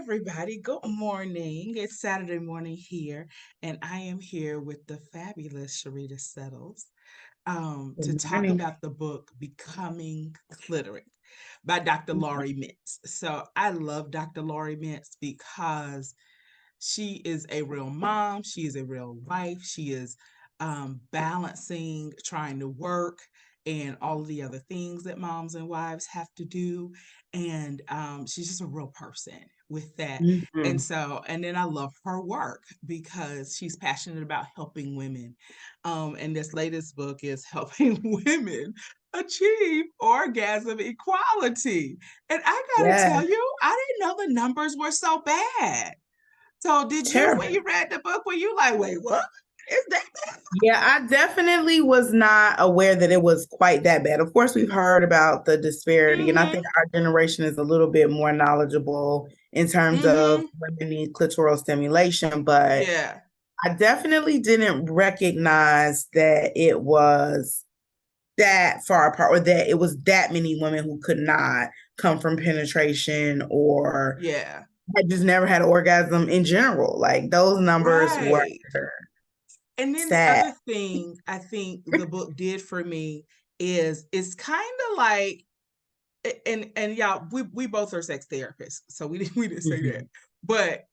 everybody. Good morning. It's Saturday morning here, and I am here with the fabulous Sherita Settles to Good talk morning. about the book Becoming Cliterate by Dr. Laurie Mintz. So I love Dr. Laurie Mintz because she is a real mom, she is a real wife, she is balancing trying to work and all of the other things that moms and wives have to do. And she's just a real person with that. And Mhm. so, and then I love her work because she's passionate about helping women. And this latest book is helping women achieve orgasm equality. And I gotta Yes, tell you, I didn't know the numbers were so bad. So did you, when terrible. you read the book, were you like, wait, what? Is that bad? Yeah, I definitely was not aware that it was quite that bad. Of course, we've heard about the disparity, and I Mm-hmm. think our generation is a little bit more knowledgeable in terms of Mm-hmm. women need clitoral stimulation, but Yeah. I definitely didn't recognize that it was that far apart or that it was that many women who could not come from penetration or Yeah. had just never had an orgasm in general. Like those numbers were Right. And then the sad. other thing I think the book did for me is it's kind of like and y'all we both are sex therapists, so we didn't say that. Mhm. But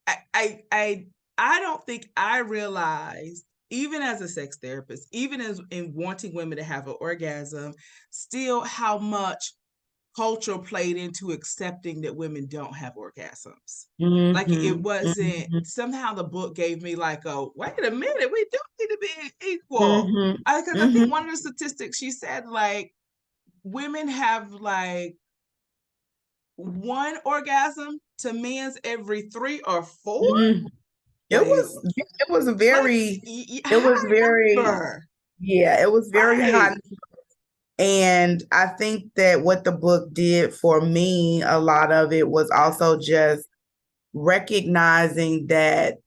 I I I I don't think I realized, even as a sex therapist, even as in wanting women to have an orgasm, still how much culture played into accepting that women don't have orgasms. Like it Mhm. wasn't, Mhm. somehow the book gave me like a wait a minute, we do need to be equal. Mhm. Because I think Mhm. one of the statistics she said, like, women have like one orgasm to men's every three or four. Mhm. It Wait, was it was like very it high was very number, yeah, it was very hot. right? And I think that what the book did for me, a lot of it was Yeah, also just recognizing that,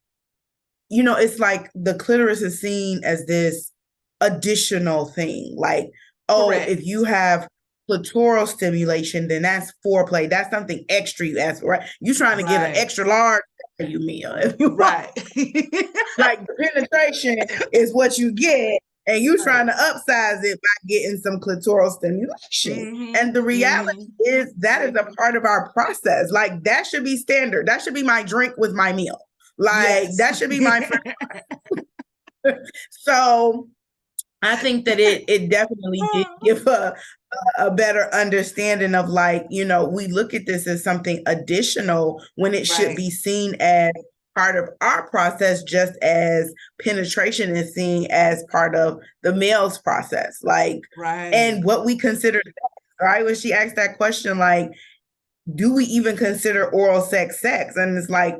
it's like the clitoris is seen as this additional thing. Like, oh, if correct. you have clitoral stimulation, then that's foreplay. That's something extra you ask for, right? You trying to get an Right, extra large you meal if you want. right. Like penetration is what you get, and you trying Right. to upsize it by getting some clitoral stimulation. And Mhm, the reality mhm. is that is a part of our process. Like that should be standard. That should be my drink with my meal. Like Yes. that should be my so I think that it definitely did give a better understanding of like, we look at this as something additional when it should Right, be seen as part of our process, just as penetration is seen as part of the male's process. Like, right. and what we consider sex, right? When she asked that question, like, do we even consider oral sex? And it's like,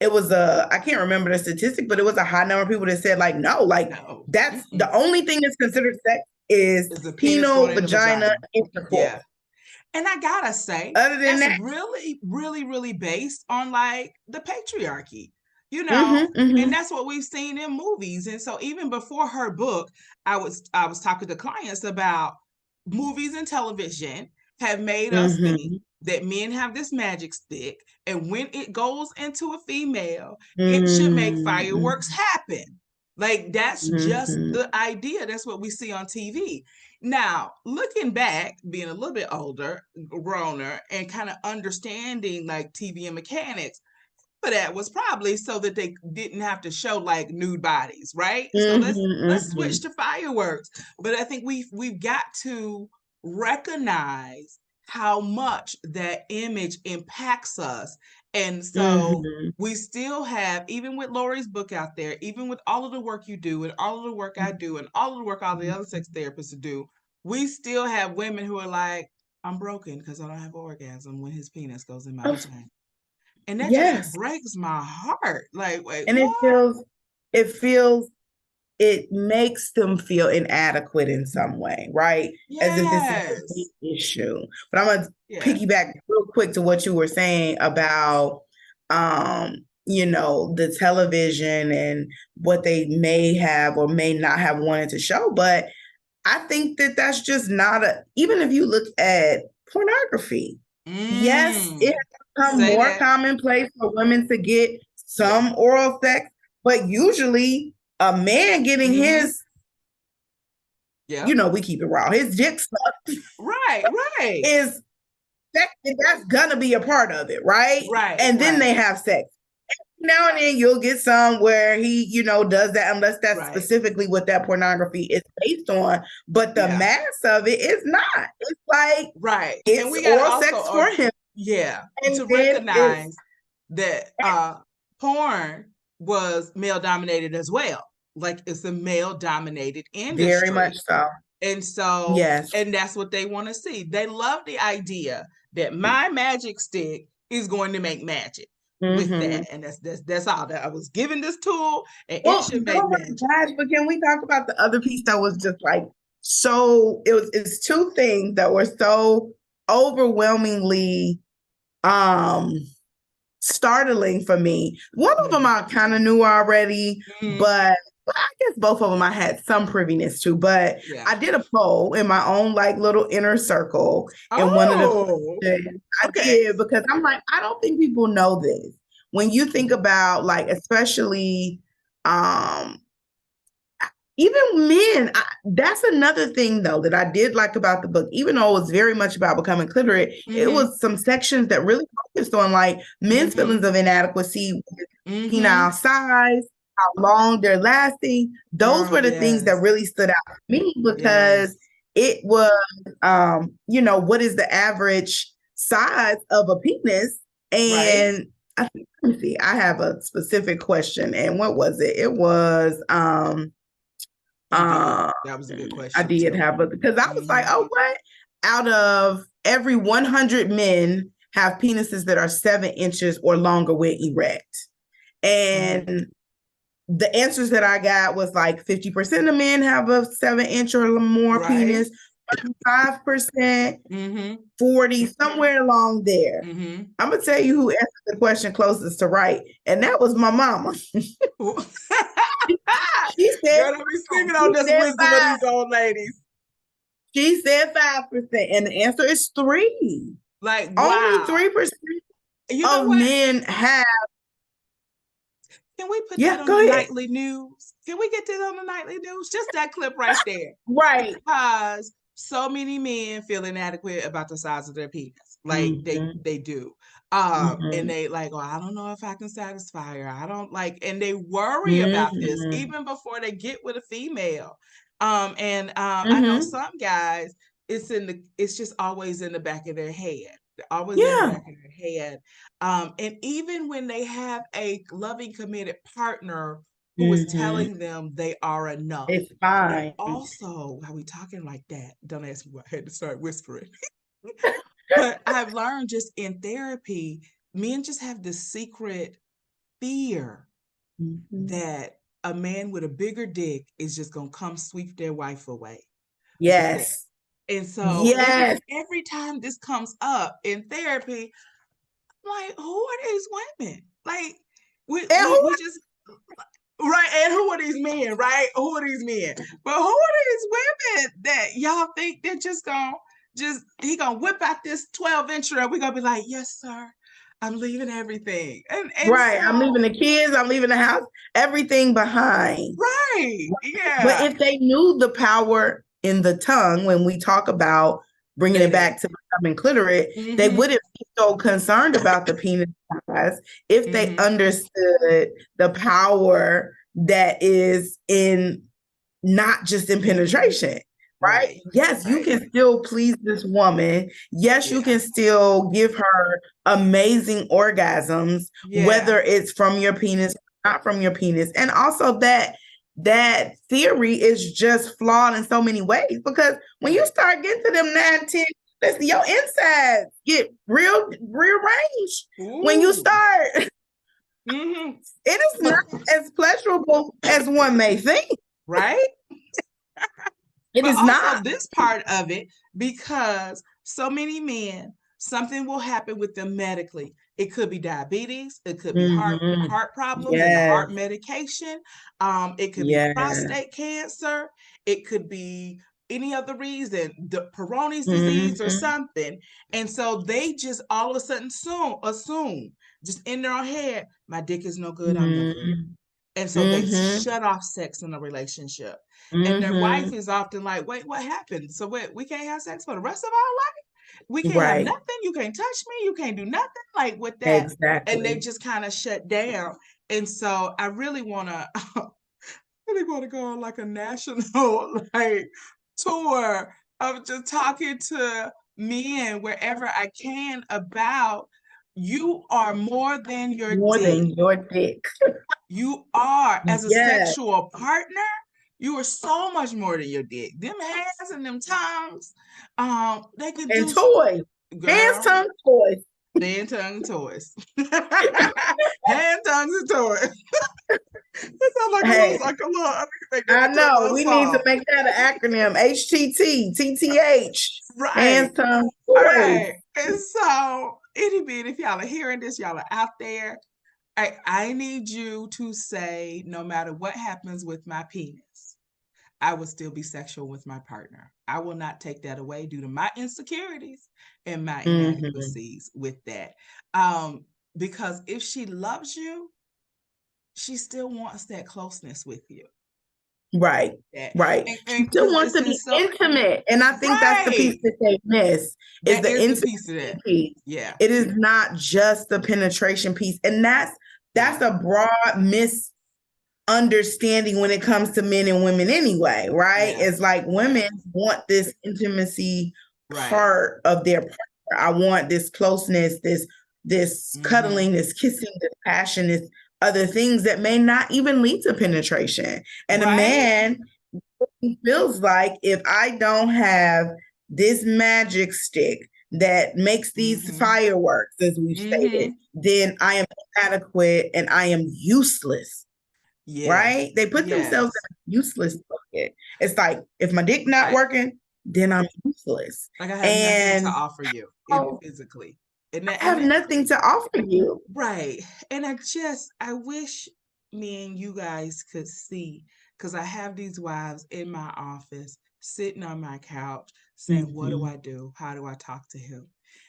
it was I can't remember the statistic, but it was a high number of people that said like, no, like No. that's the Mm-mm. only thing that's considered sex is Is the penis going penile, in the vagina, vagina. intercourse. Yeah. And I gotta say, Other than that's that, really, really, really based on like the patriarchy, you know, mm-hmm, and mm-hmm, that's what we've seen in movies. And so even before her book, I was talking to clients about movies and television have made us think mm-hmm, that men have this magic stick, and when it goes into a female, it should make mm-hmm, fireworks happen. Like that's just mm-hmm. the idea. That's what we see on TV. Now, looking back, being a little bit older, growner, and kind of understanding like TV and mechanics, but that was probably so that they didn't have to show like nude bodies, right? So let's Mm-hmm. switch to fireworks. But I think we've got to recognize how much that image impacts us. And so Mm-hmm. we still have, even with Laurie's book out there, even with all of the work you do and all of the work I do and all of the work all the other sex therapists do, we still have women who are like, I'm broken because I don't have orgasm when his penis goes in my Of- vagina. And that just yes, breaks my heart. Like, wait, and what? it feels it makes them feel inadequate in some way, right? As if this is a big Yes. issue. But I'm gonna Yeah. piggyback real quick to what you were saying about the television and what they may have or may not have wanted to show. But I think that that's just not even if you look at pornography, Yes, it has become Say more that. commonplace for women to get some oral sex, but usually a man getting his, Yeah. we keep it raw. His dick sucked Right. Right. is that's gonna be a part of it, right? Right. And then Right. they have sex. Now and then you'll get some where he, does that, unless that's Right. specifically what that pornography is based on. But the Yeah. mass of it is not. It's like Right. And it's we got oral also sex for him. And to then recognize that porn was male dominated as well. Like it's a male dominated very much industry. so. And so, Yes. and that's what they want to see. They love the idea that my magic stick is going to make magic with that. And that's all that I was given this tool and it should make magic. Gosh, but can we talk about the other piece that was just like it's two things that were so overwhelmingly startling for me. One of them I kind of knew already, but I guess both of them I had some privyness to. But I did a poll in my own like little inner circle, and one of the questions I did, because I'm like, I don't think people know this. When you think about like, especially even men, that's another thing though that I did like about the book. Even though it was very much about becoming cliterate, it was some sections that really focused on like men's feelings of inadequacy, penile size, how long they're lasting. Those were the things that really stood out to me, because it was, what is the average size of a penis? And I think, let me see, I have a specific question. And what was it? It was, that was a good question. I did have because I was like, oh, what? Out of every 100 men have penises that are 7 inches or longer when erect. And the answers that I got was like 50% of men have a 7-inch or more penis, 35%, 40, somewhere along there. I'm gonna tell you who answered the question closest to right, and that was my mama. She said, "Girl, don't be sleeping on this wisdom of these old ladies." She said 5%, and the answer is 3. Like, only 3% of men have. Can we put that on the nightly news? Can we get that on the nightly news? Just that clip right there. Right. Because so many men feel inadequate about the size of their penis. Like they do. And they like, oh, I don't know if I can satisfy her. I don't like, and they worry about this even before they get with a female. I know some guys, it's just always in the back of their head. Always in the back of their head. And even when they have a loving, committed partner who is telling them they are enough, it's fine. Also, how we talking like that? Don't ask me why I had to start whispering. But I've learned just in therapy, men just have this secret fear that a man with a bigger dick is just gonna come sweep their wife away. Yes. And so every time this comes up in therapy, I'm like, who are these women? Like, we just right, and who are these men, right? Who are these men? But who are these women that y'all think they're just he gonna whip out this 12-incher and we're gonna be like, yes, sir, I'm leaving everything. And right, so, I'm leaving the kids, I'm leaving the house, everything behind. Right, yeah. But if they knew the power in the tongue, when we talk about bringing it back to becoming cliterate, they wouldn't be so concerned about the penis size if they understood the power that is in not just in penetration, right? Yes, you can still please this woman. Yes, you can still give her amazing orgasms, whether it's from your penis or not from your penis. And also that theory is just flawed in so many ways, because when you start getting to them 9, 10, listen, your insides get rearranged. When you start, it is not as pleasurable as one may think. Right? It is not. This part of it, because so many men, something will happen with them medically. It could be diabetes. It could be heart problems and heart medication. It could be prostate cancer. It could be any other reason, the Peyronie's disease or something. And so they just all of a sudden assume just in their head, my dick is no good, I'm no good. And so they shut off sex in a relationship. And their wife is often like, wait, what happened? So we can't have sex for the rest of our life? We can't have nothing? You can't touch me? You can't do nothing? Like with that. Exactly. And they just kind of shut down. And so I really want to go on like a national like tour of just talking to men wherever I can about you are more than your dick. You are, as a sexual partner, you are so much more than your dick. Them hands and them tongues, they can do toys. Hands, tongue, toys. Hand, tongue, toys. Hand, tongues, and toys. That sounds like a little. I know. We need to make that an acronym. HTT, TTH. Right. Hands, tongue, toys. All right. And so, if y'all are hearing this, y'all are out there. I need you to say, no matter what happens with my penis, I will still be sexual with my partner. I will not take that away due to my insecurities and my inadequacies with that. Because if she loves you, she still wants that closeness with you. Right. She still wants to be intimate. And I think that's the piece that they miss. Is the intimacy piece. Yeah. It is not just the penetration piece. And that's a broad misunderstanding when it comes to men and women anyway, right? Yeah. It's like women want this intimacy part of their partner. I want this closeness, this cuddling, this kissing, this passion, this other things that may not even lead to penetration. And a man feels like, if I don't have this magic stick that makes these fireworks, as we've stated, then I am inadequate and I am useless. Right? They put themselves in a useless bucket. It's like, if my dick not working, then I'm useless. Like I have nothing to offer you physically. I have nothing to offer you. Right. And I wish me and you guys could see, because I have these wives in my office sitting on my couch saying, what do I do? How do I talk to him?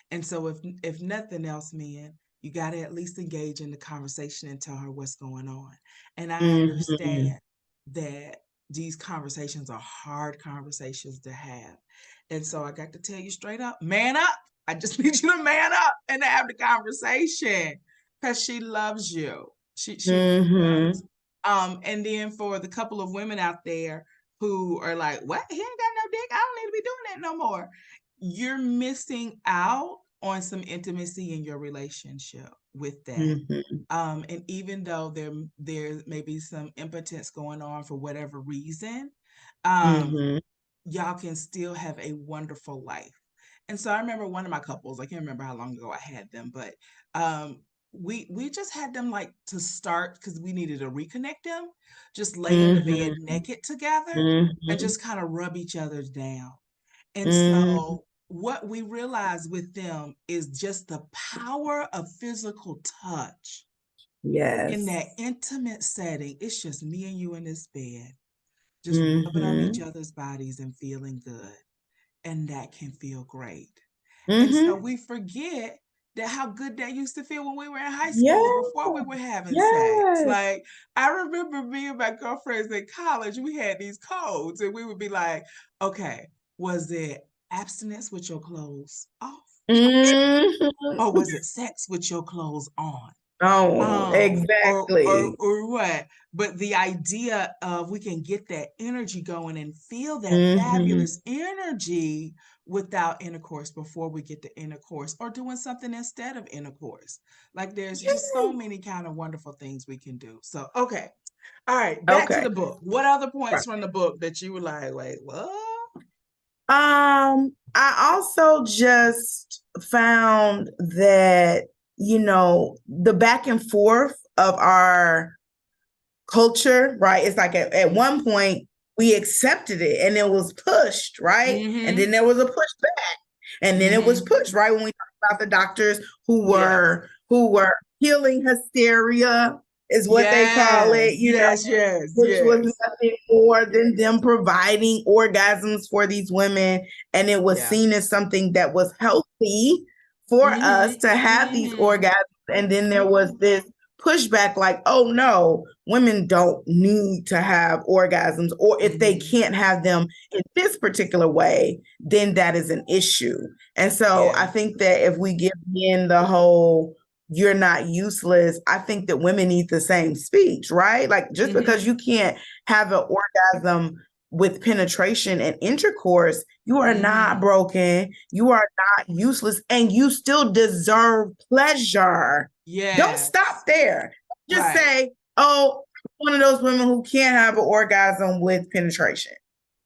And so if nothing else, men, you got to at least engage in the conversation and tell her what's going on. And I understand that these conversations are hard conversations to have. And so I got to tell you straight up, man up. I just need you to man up and have the conversation, because she loves you. She loves. And then for the couple of women out there who are like, what? He ain't got no dick. I don't need to be doing that no more. You're missing out on some intimacy in your relationship with that. And even though there may be some impotence going on for whatever reason, y'all can still have a wonderful life. And so I remember one of my couples, I can't remember how long ago I had them, but we just had them like to start, because we needed to reconnect them, just lay in the bed naked together and just kind of rub each other down. And so what we realized with them is just the power of physical touch. Yes. In that intimate setting, it's just me and you in this bed, just rubbing on each other's bodies and feeling good. And that can feel great. And so we forget that how good that used to feel when we were in high school, before we were having sex. Like, I remember me and my girlfriends in college, we had these codes, and we would be like, okay, was it abstinence with your clothes off? Or was it sex with your clothes on? Exactly. Or what? But the idea of we can get that energy going and feel that fabulous energy without intercourse, before we get to intercourse, or doing something instead of intercourse. Like, there's just so many kind of wonderful things we can do. So, okay. All right. Back to the book. What other points from the book that you were like, wait, what? I also just found that, the back and forth of our culture, right? It's like at one point we accepted it and it was pushed, right? And then there was a pushback, and then it was pushed, right? When we talk about the doctors who were healing hysteria, is what they call it, Yes, yes, yes, which was yes. nothing more than them providing orgasms for these women. And it was Yeah. seen as something that was healthy for us to have these orgasms. And then there was this pushback like, oh no, women don't need to have orgasms, or if they can't have them in this particular way, then that is an issue. And so I think that if we give in the whole you're not useless, I think that women need the same speech, right? Like just because you can't have an orgasm with penetration and intercourse, you are not broken, you are not useless, and you still deserve pleasure. Don't stop there. Just say, oh, one of those women who can't have an orgasm with penetration.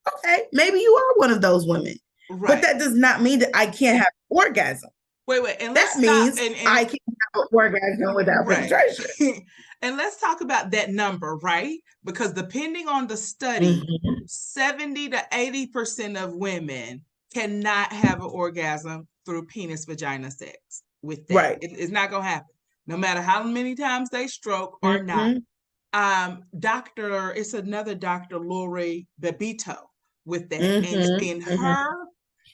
Okay, maybe you are one of those women. But that does not mean that I can't have an orgasm. Wait, and that means I can't have an orgasm without penetration. And let's talk about that number, right? Because depending on the study, 70 to 80% of women cannot have an orgasm through penis vagina sex with that. Right. It's not going to happen, no matter how many times they stroke or not. It's another Dr. Laurie Bebito with that. And in her,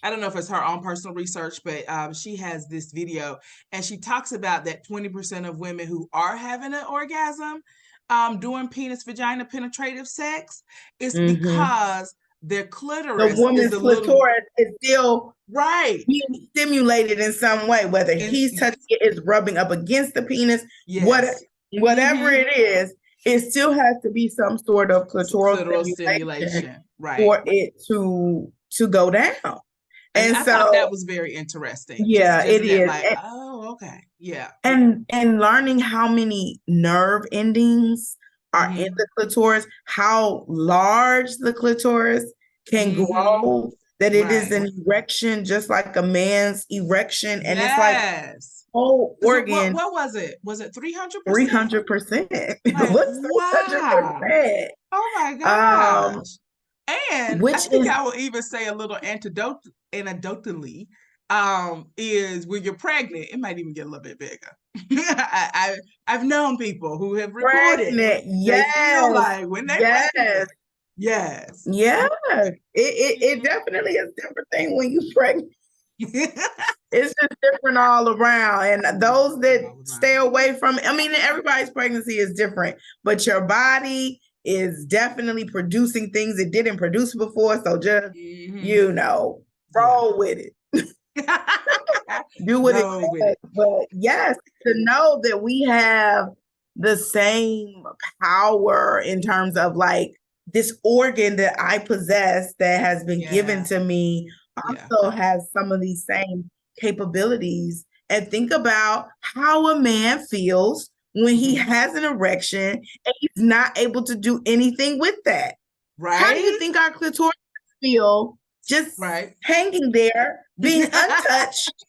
I don't know if it's her own personal research, but she has this video and she talks about that 20% of women who are having an orgasm doing penis vagina penetrative sex is because their clitoris, the woman's clitoris is still being stimulated in some way, whether he's touching it, is rubbing up against the penis, whatever it is, it still has to be some sort of clitoral stimulation for it to go down. And I thought that was very interesting. Yeah, it is. Like, oh, okay. Yeah. And learning how many nerve endings are in the clitoris, how large the clitoris can grow, that it is an erection just like a man's erection. And it's like whole organ. What was it? Was it 300%? 300%. What's 300%? Oh my gosh. And which I think I will even say a little anecdotally, is when you're pregnant, it might even get a little bit bigger. I've known people who have reported they feel like when they're pregnant. Yes. Yeah. It definitely is a different thing when you're pregnant. It's just different all around. And those that stay away from it, I mean, everybody's pregnancy is different, but your body is definitely producing things it didn't produce before. So just, roll with it. Do what it takes. But yes, to know that we have the same power in terms of like this organ that I possess that has been given to me also has some of these same capabilities. And think about how a man feels when he has an erection and he's not able to do anything with that. Right. How do you think our clitoris feel just hanging there, being untouched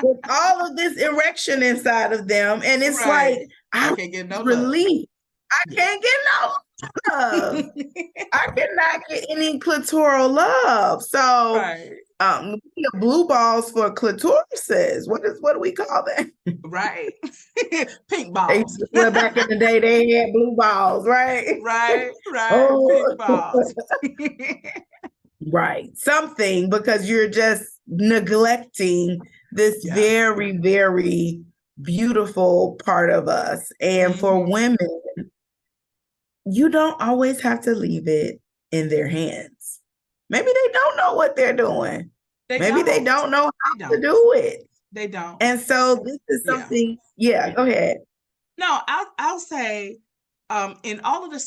with all of this erection inside of them? And it's like, I can't get no relief. I can't get no love. I cannot get any clitoral love. So we have blue balls for clitorises. What do we call that? Right. Pink balls. Back in the day, they had blue balls, right? Right. Pink balls. Right. Something, because you're just neglecting this very, very beautiful part of us. And for women, you don't always have to leave it in their hands. Maybe they don't know what they're doing. Maybe they don't know how to do it. They don't. And so this is something, go ahead. No, I'll say in all of the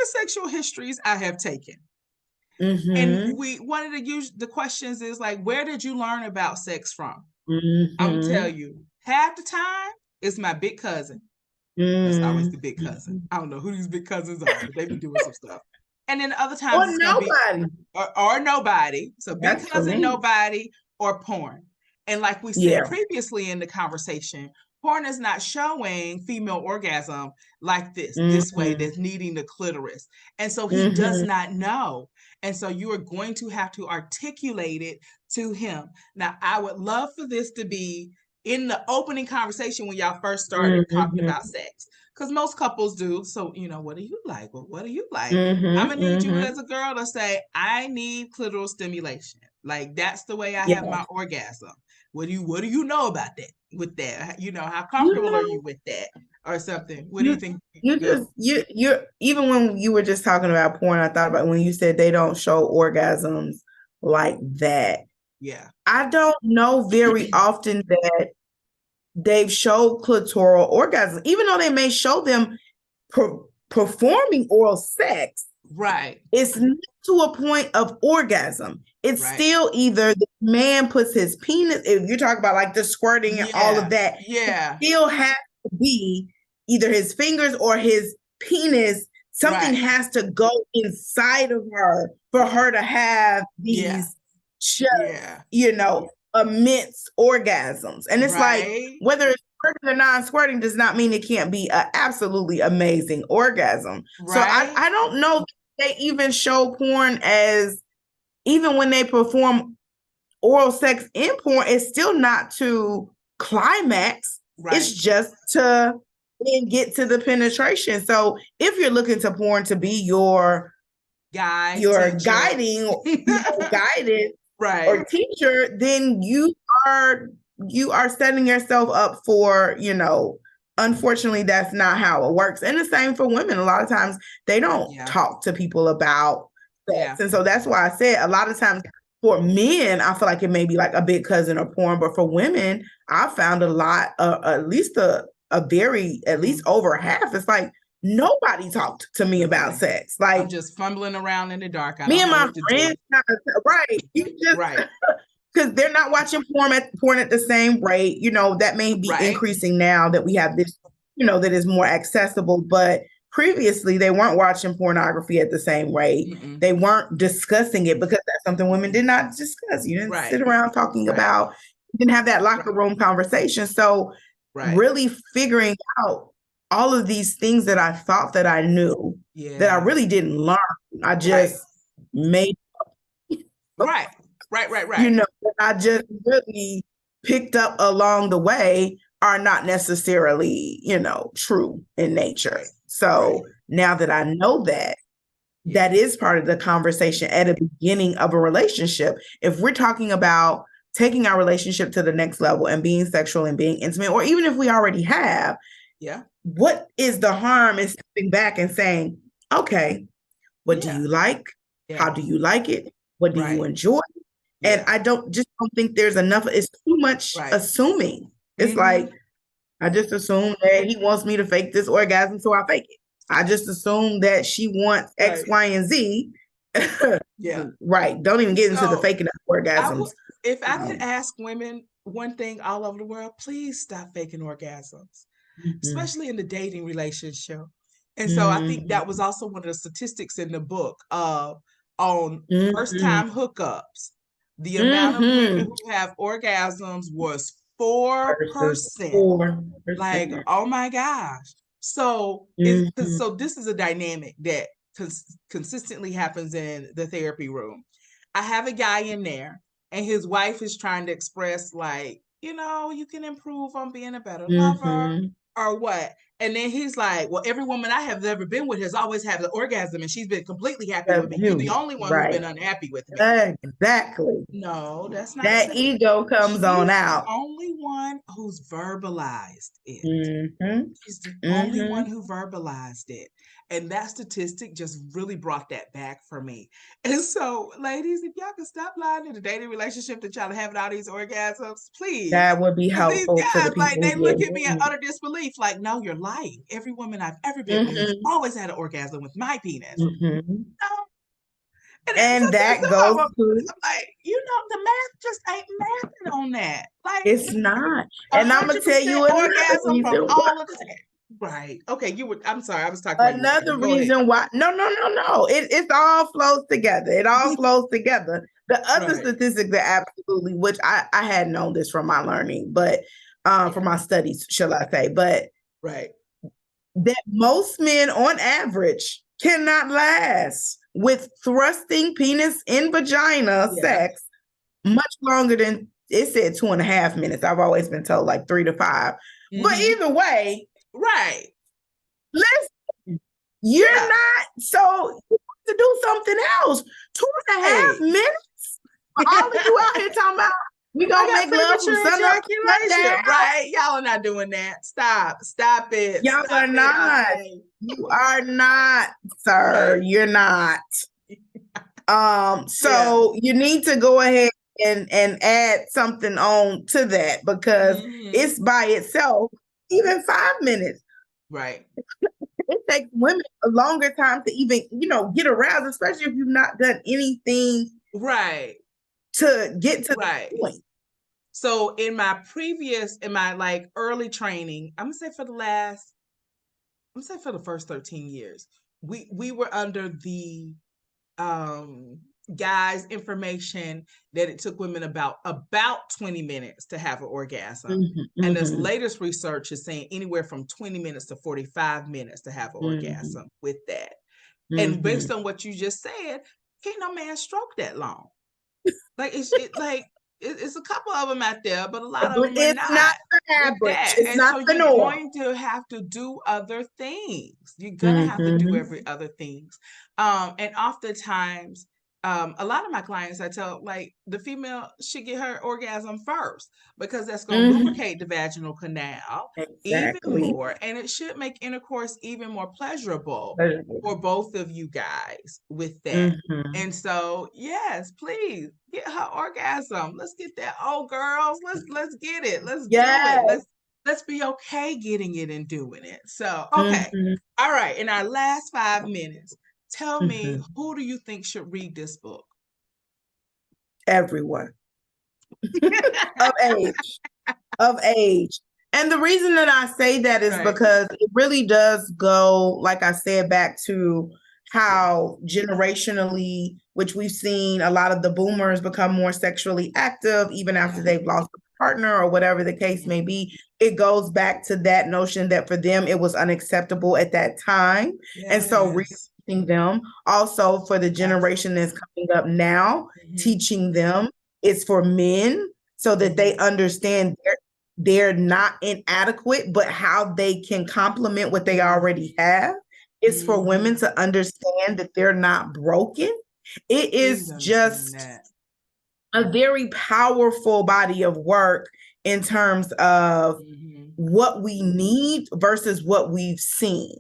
sexual histories I have taken. And one of the questions is like, where did you learn about sex from? I'm gonna tell you, half the time it's my big cousin. It's always the big cousin. I don't know who these big cousins are, but they be doing some stuff. And then other times it's nobody. Or nobody. So big cousin, nobody, or porn. And like we said previously in the conversation, porn is not showing female orgasm like this way, that's needing the clitoris. And so he does not know. And so you are going to have to articulate it to him. Now, I would love for this to be in the opening conversation when y'all first started talking about sex, because most couples do. So, what do you like? Well, what do you like? I'm gonna need you as a girl to say, I need clitoral stimulation. Like, that's the way I have my orgasm. What do you know about that? With that, how comfortable are you with that, or something? What do you think? You're even when you were just talking about porn, I thought about when you said they don't show orgasms like that. Yeah. I don't know very often that they've showed clitoral orgasms, even though they may show them performing oral sex. Right. It's not to a point of orgasm. It's still either the man puts his penis, if you're talking about like the squirting and all of that, it still has to be either his fingers or his penis. Something has to go inside of her for her to have these immense orgasms. And it's like, whether it's squirting or non-squirting does not mean it can't be an absolutely amazing orgasm. So I don't know if they even show porn as, even when they perform oral sex in porn, it's still not to climax. It's just to then get to the penetration. So if you're looking to porn to be your guide, your guiding, guided or teacher, then you are setting yourself up for, unfortunately, that's not how it works. And the same for women. A lot of times they don't talk to people about sex. And so that's why I said a lot of times for men, I feel like it may be like a big cousin of porn, but for women, I found a lot, at least over half. It's like, nobody talked to me about sex. Like, I'm just fumbling around in the dark. Me and my friends, because they're not watching porn at the same rate. That may be increasing now that we have this, that is more accessible. But previously, they weren't watching pornography at the same rate. They weren't discussing it because that's something women did not discuss. You didn't sit around talking about. You didn't have that locker room conversation. So, really figuring out all of these things that I thought that I knew that I really didn't learn. I just made Right. I just really picked up along the way are not necessarily, true in nature. So now that I know that, that is part of the conversation at the beginning of a relationship. If we're talking about taking our relationship to the next level and being sexual and being intimate, or even if we already have, what is the harm in stepping back and saying, okay, what do you like? How do you like it? What do you enjoy? And I don't think there's enough. It's too much assuming. It's like, I just assume that he wants me to fake this orgasm, so I fake it. I just assume that she wants X, Y, and Z. Right. Don't even get into the faking of orgasms. If I could ask women one thing all over the world, please stop faking orgasms, especially in the dating relationship. And so I think that was also one of the statistics in the book on first-time hookups. The amount of women who have orgasms was 4%. Like, oh my gosh. So, so this is a dynamic that consistently happens in the therapy room. I have a guy in there, and his wife is trying to express, like, you can improve on being a better lover or what. And then he's like, well, every woman I have ever been with has always had an orgasm, and she's been completely happy with me. You're the only one who's been unhappy with me. Exactly. No, that's not that true. Ego comes on out. The only one who's verbalized it. She's the only one who verbalized it. And that statistic just really brought that back for me. And so, ladies, if y'all can stop lying in a dating relationship that y'all are having all these orgasms, please. That would be helpful. These guys, to the like, they look at me in utter disbelief, like, no, you're lying. Every woman I've ever been with has always had an orgasm with my penis. No. And that goes to, like, the math just ain't mathing on that. Like, it's not. And I'm gonna tell you orgasm from all of that. Right. Okay. I'm sorry. I was talking about another reason why. No. It all flows together. It all flows together. The other statistic that absolutely, which I had known this from my learning, but from my studies, shall I say, but that most men on average cannot last with thrusting penis in vagina sex much longer than it said 2.5 minutes. I've always been told like 3 to 5. But either way, right. Listen, you're not, so you have to do something else. 2.5 minutes? All of you out here talking about we gonna make love from sun up to sundown. Right? Y'all are not doing that. Stop it. Y'all are not. You are not, sir. Right. You're not. So you need to go ahead and add something on to that, because it's by itself, even 5 minutes. Right. It takes women a longer time to even, get aroused, especially if you've not done anything right to get to the point. So in my like early training, I'm gonna say for the first 13 years, we were under the guys information that it took women about 20 minutes to have an orgasm. And this latest research is saying anywhere from 20 minutes to 45 minutes to have an orgasm with that. And based on what you just said, can't no man stroke that long. Like it's a couple of them out there, but a lot of them are not. Not the average. It's and not so the you're norm. going to have to do other things. You're gonna have to do every other things. And oftentimes, a lot of my clients, I tell, like, the female should get her orgasm first, because that's going to lubricate the vaginal canal even more, and it should make intercourse even more pleasurable for both of you guys with that. And so, yes, please get her orgasm. Let's get that. Oh, girls, let's get it. Let's do it. Let's be okay getting it and doing it. So, okay. All right. In our last 5 minutes, tell me, who do you think should read this book? Everyone. Of age. And the reason that I say that is because it really does go, like I said, back to how generationally, which we've seen a lot of the boomers become more sexually active even after they've lost a partner or whatever the case may be. It goes back to that notion that for them it was unacceptable at that time. And so teaching them, also for the generation that's coming up now, teaching them is for men, so that they understand they're not inadequate, but how they can complement what they already have. Is for women to understand that they're not broken. It is just a very powerful body of work in terms of what we need versus what we've seen.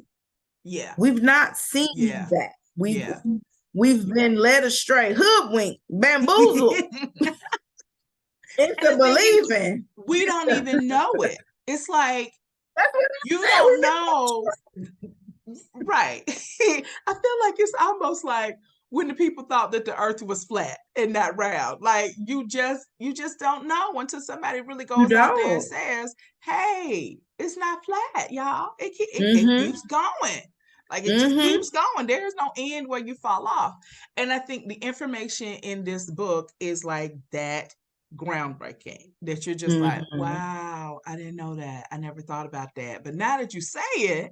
Yeah. We've not seen that. We've been led astray, hoodwinked, bamboozled into believing. We don't even know it. It's like, you don't know. Right. I feel like it's almost like when the people thought that the earth was flat and not round. Like, you just don't know until somebody really goes out there and says, hey, it's not flat, y'all. It keeps going. Like, it just keeps going. There's no end where you fall off. And I think the information in this book is like that groundbreaking, that you're just like, wow, I didn't know that. I never thought about that. But now that you say it,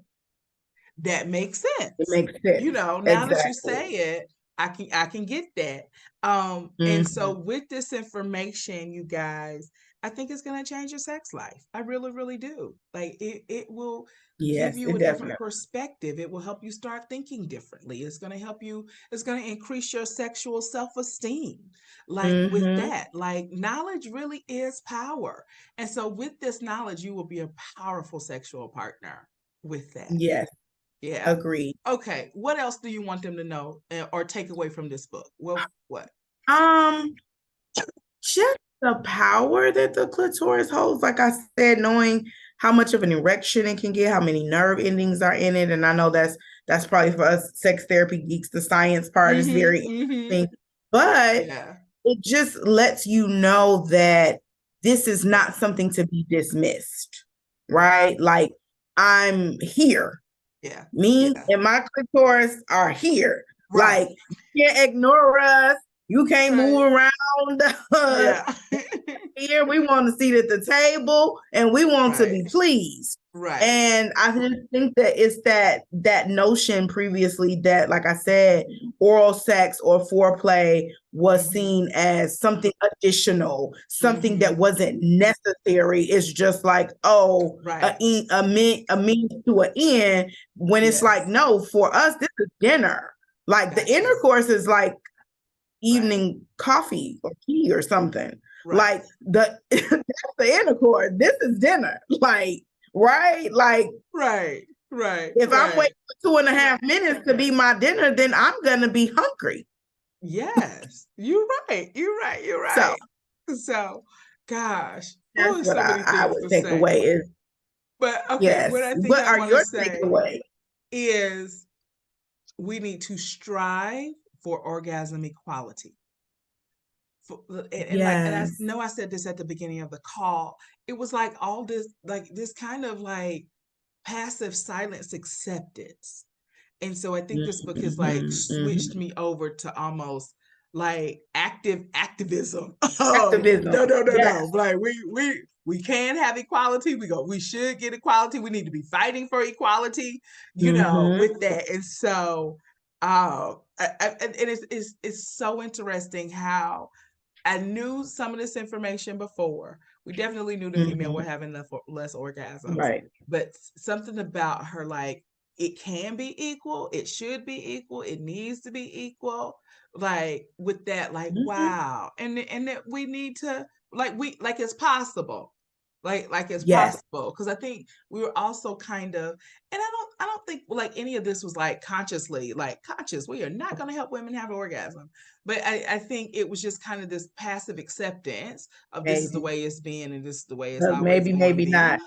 that makes sense. It makes sense. Now that you say it, I can get that. And so with this information, you guys, I think it's going to change your sex life. I really, really do. Like, it will give you a different perspective. It will help you start thinking differently. It's going to help you. It's going to increase your sexual self-esteem. Like, with that, like, knowledge really is power. And so with this knowledge, you will be a powerful sexual partner with that. Yes. Yeah. Agreed. Okay. What else do you want them to know or take away from this book? Well, what? Just the power that the clitoris holds. Like I said, knowing how much of an erection it can get, how many nerve endings are in it. And I know that's probably for us sex therapy geeks, the science part is very interesting. But it just lets you know that this is not something to be dismissed, right? Like, I'm here. Yeah. Me and my clitoris are here. Right. Like, you can't ignore us. You can't move around. here, we want a seat at the table, and we want to be Right. pleased. Right. And I just think that it's that notion previously that, like I said, oral sex or foreplay was seen as something additional, something that wasn't necessary. It's just like, oh, Right. a means to an end. When it's like, Yes. no, for us, this is dinner. Like the Got you. intercourse is like evening Right. coffee or tea or something. Right. Like that's the intercourse. This is dinner. Like, right? Like, Right. Right. if I'm Right. waiting for 2.5 minutes to be my dinner, then I'm gonna be hungry. Yes. You're right. You're right. You're So right. So, gosh, that's oh, what so many I things would to take say. away is, But okay, what yes. I think What I are want to your say takeaways? is we need to strive for orgasm equality. And I Yes. know I said this at the beginning of the call. It was like all this, like this kind of like passive silence acceptance. And so I think this book has like switched me over to almost like active activism. Activism. No. Yes. Like we can have equality. We should get equality. We need to be fighting for equality, with that. And so and it's so interesting how I knew some of this information before. We definitely knew the female were having less orgasms, Right. but something about her, like, it can be equal, it should be equal, it needs to be equal. Like with that, like wow, and that we need to like it's possible, like it's Yes. possible because I think we were also kind of, and I don't think like any of this was like consciously like conscious. We are not going to help women have an orgasm, but I think it was just kind of this passive acceptance of this is the Maybe. way it's been and this is the way it's always Maybe, going to maybe not. be.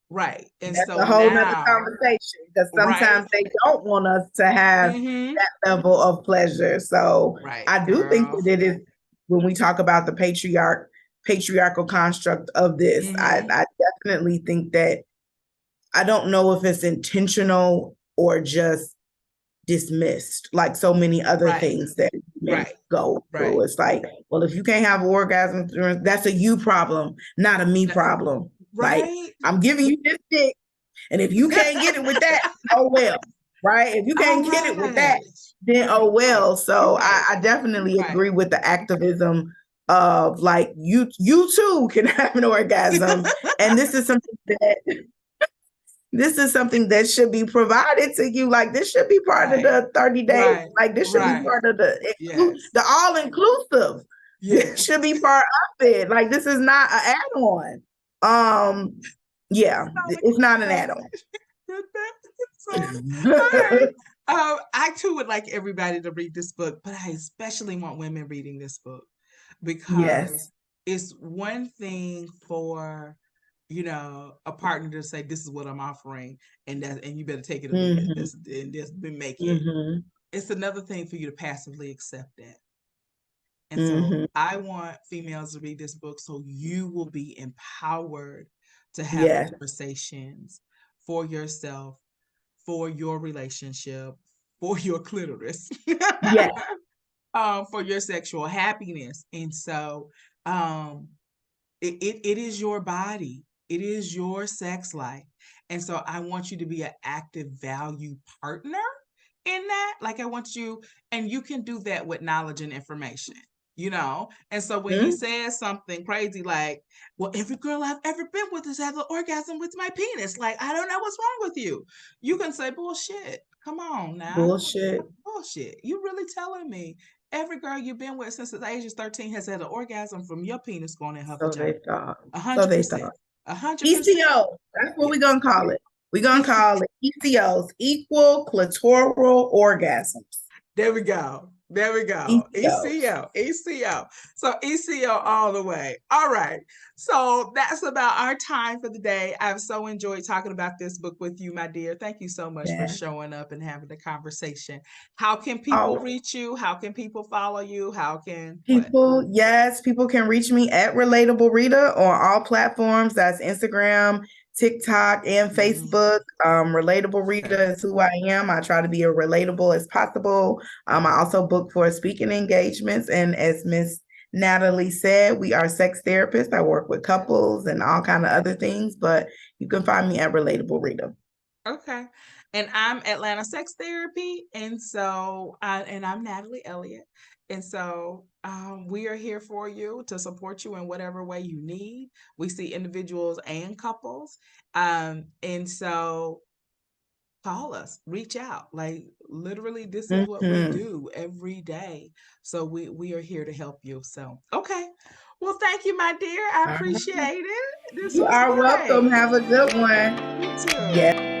Right. And That's so a whole nother now, conversation, because right? sometimes they don't want us to have Mm-hmm. that level of pleasure. So Right, I do think girl. that it is, when we talk about the patriarchal construct of this, Mm-hmm. I definitely think that, I don't know if it's intentional or just dismissed, like so many other Right, things that men right, go through. right. It's like, well, if you can't have orgasm, that's a you problem, not a me That- problem. Like, Right. I'm giving you this dick, and if you can't get it with that, oh well, right? If you All can't get it with that, right. then oh Right. well. You're So right. I definitely Right. agree with the activism of like, you too can have an orgasm, and this is something that should be provided to you. Like, this should be part of Right. the 30 days. Right. Like, this should be Right. part of Yes. the all inclusive. This Yes. should be part of it. Like, this is not an add-on. Yeah, it's not an add-on. So, all right. I too would like everybody to read this book, but I especially want women reading this book because Yes. it's one thing for a partner to say this is what I'm offering, and you better take it or leave it. And just make it. It's another thing for you to passively accept that. And so I want females to read this book so you will be empowered to have Yes. conversations for yourself, for your relationship, for your clitoris, Yes. for your sexual happiness. And so it is your body, it is your sex life. And so I want you to be an active value partner in that. Like, I want you, and you can do that with knowledge and information. And so when he says something crazy like, well, every girl I've ever been with has had an orgasm with my penis, like, I don't know what's wrong with you. You can say, bullshit. Come on now. Bullshit. Bullshit. You really telling me every girl you've been with since the age of 13 has had an orgasm from your penis going in her So vagina? they thought. 100%. 100%. ECO. That's what we're gonna call it. We're gonna call it ECOs, equal clitoral orgasms. There we go. ECO. So ECO all the way. All right. So that's about our time for the day. I've so enjoyed talking about this book with you, my dear. Thank you so much for showing up and having the conversation. How can people reach you? How can people follow you? How can people? Yes, people can reach me at Relatable Rita on all platforms. That's Instagram, TikTok, and Facebook. Relatable Rita is who I am. I try to be as relatable as possible. I also book for speaking engagements, and as Miss Natalie said, we are sex therapists. I work with couples and all kind of other things, but you can find me at Relatable Rita. Okay. And I'm Atlanta Sex Therapy. And so, I'm Natalie Elliott. And so, we are here for you to support you in whatever way you need. We see individuals and couples. And so, call us, reach out. Like, literally, this is what we do every day. So, we are here to help you. So, okay. Well, thank you, my dear. I appreciate it. This You was are welcome. great. Have a good one. You too. Yes.